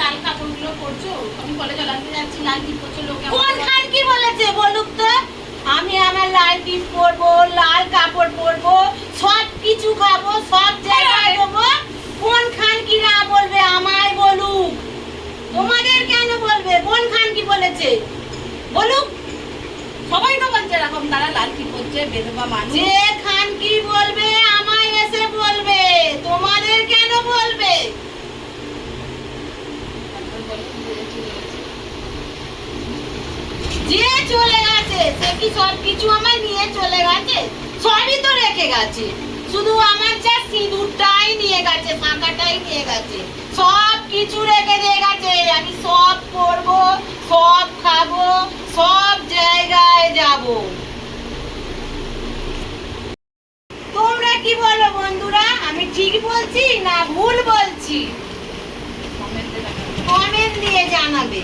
লাল কাপড়গুলো পরছো, আমি কলেজে লালতে যাচ্ছি, লাল টিপ পরছো, লোকে কোন খান কি বলেছে বলুক তো? আমি আমার লাল টিপ পরবো, লাল কাপড় পরবো, সব কিছু খাবো, সব জায়গায় যাবো। কোন খান কি না বলবে আমায় বলুক, তোমাদের কেন বলবে? কোন খান কি বলেছে বলুক? সবাই তো বলছে এরকম, তারা লাল টিপ পরছে, বেধবা মানুষ। যে খান কি বলবে আমায় এসে বলবে, তোমাদের কেন বলবে? যে চলে গেছে সে কি সব কিছু আমায় নিয়ে চলে গেছে? সবই তো রেখে গেছে, শুধু আমার যা সিঁদুরটাই নিয়ে গেছে, শাঁখাটাই নিয়ে গেছে, সব কিছু রেখে দিয়ে গেছে। আমি সব করবো, সব খাবো, সব জায়গায় যাব। তোমরা কি বলো বন্ধুরা? আমি ঠিক বলছি না ভুল বলছি? কমেন্ট দিয়ে জানাবে।